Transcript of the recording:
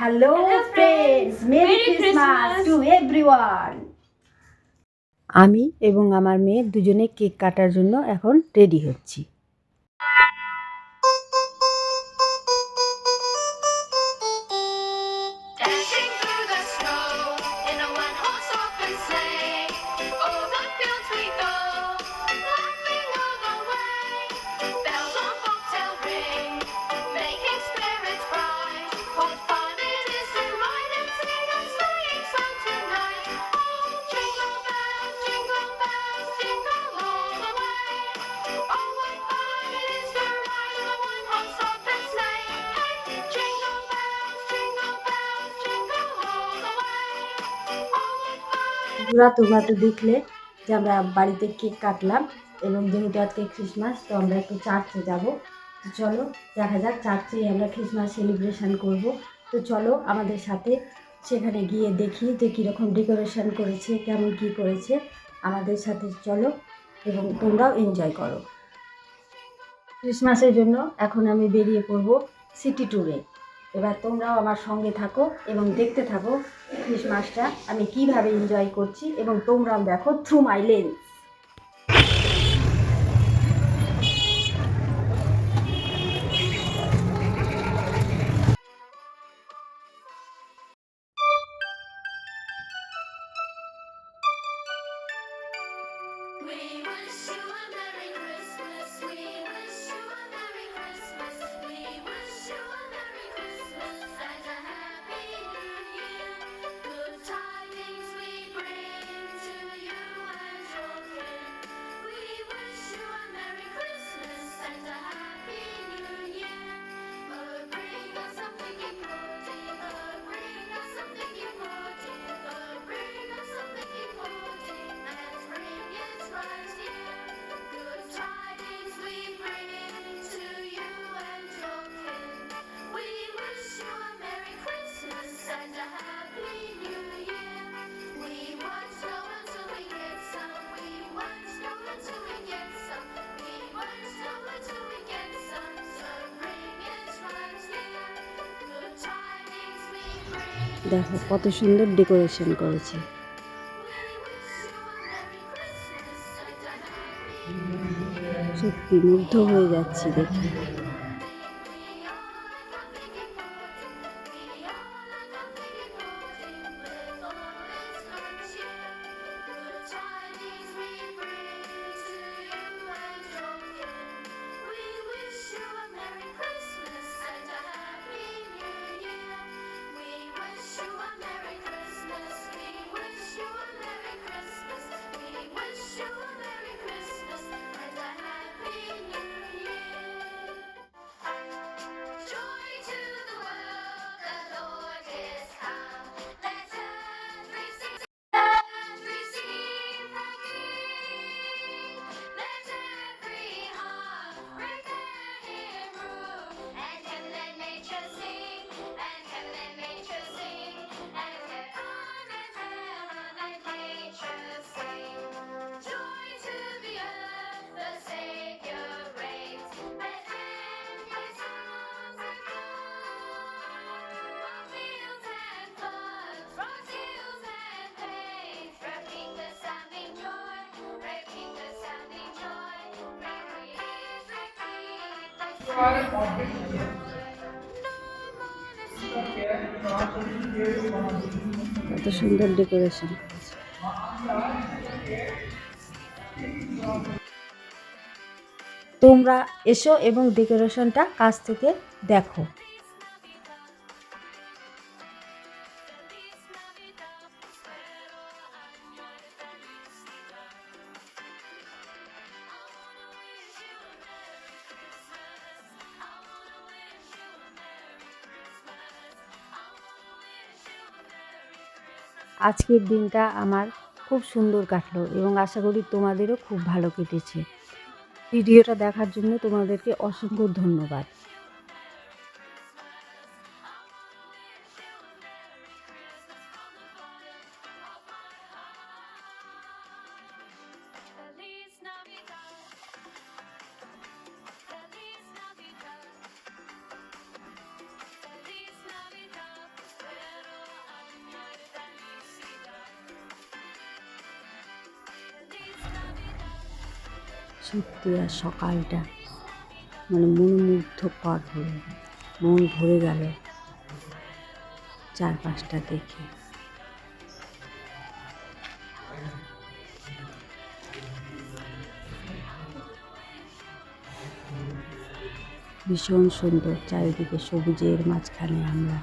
Hello friends, merry Christmas to everyone. আমি এবং আমার মেয়ে দুজনে কেক কাটার জন্য এখন রেডি হচ্ছি। তোমরা তো দেখলে যে আমরা বাড়িতে কেক কাটলাম এবং যেহেতু আজকে ক্রিসমাস, তো আমরা একটু চার্চে যাব। তো চলো দেখা যাক, চার্চেই আমরা ক্রিসমাস সেলিব্রেশন করব। তো চলো আমাদের সাথে সেখানে গিয়ে দেখি যে কীরকম ডেকোরেশন করেছে, কেমন কী করেছে। আমাদের সাথে চলো এবং তোমরাও এনজয় করো। ক্রিসমাসের জন্য এখন আমি বেরিয়ে পড়ব সিটি ট্যুরে। এবার তোমরাও আমার সঙ্গে থাকো এবং দেখতে থাকো ক্রিসমাসটা আমি কিভাবে এনজয় করছি, এবং তোমরাও দেখো থ্রু মাই লেন্স। দেখো কত সুন্দর ডেকোরেশন করেছে। সত্যি মুগ্ধ হয়ে যাচ্ছি দেখে। কত সুন্দর ডেকোরেশন করেছে। তোমরা এসো এবং ডেকোরেশনটা কাছ থেকে দেখো। আজকের দিনটা আমার খুব সুন্দর কাটলো এবং আশা করি তোমাদেরও খুব ভালো কেটেছে। ভিডিওটা দেখার জন্য তোমাদেরকে অসংখ্য ধন্যবাদ। সত্যি আর সকালটা মানে মনোমুগ্ধকর হলো, মন ভরে গেল চারপাশটা দেখে। ভীষণ সুন্দর, চারিদিকে সবুজের মাঝখানে আমরা।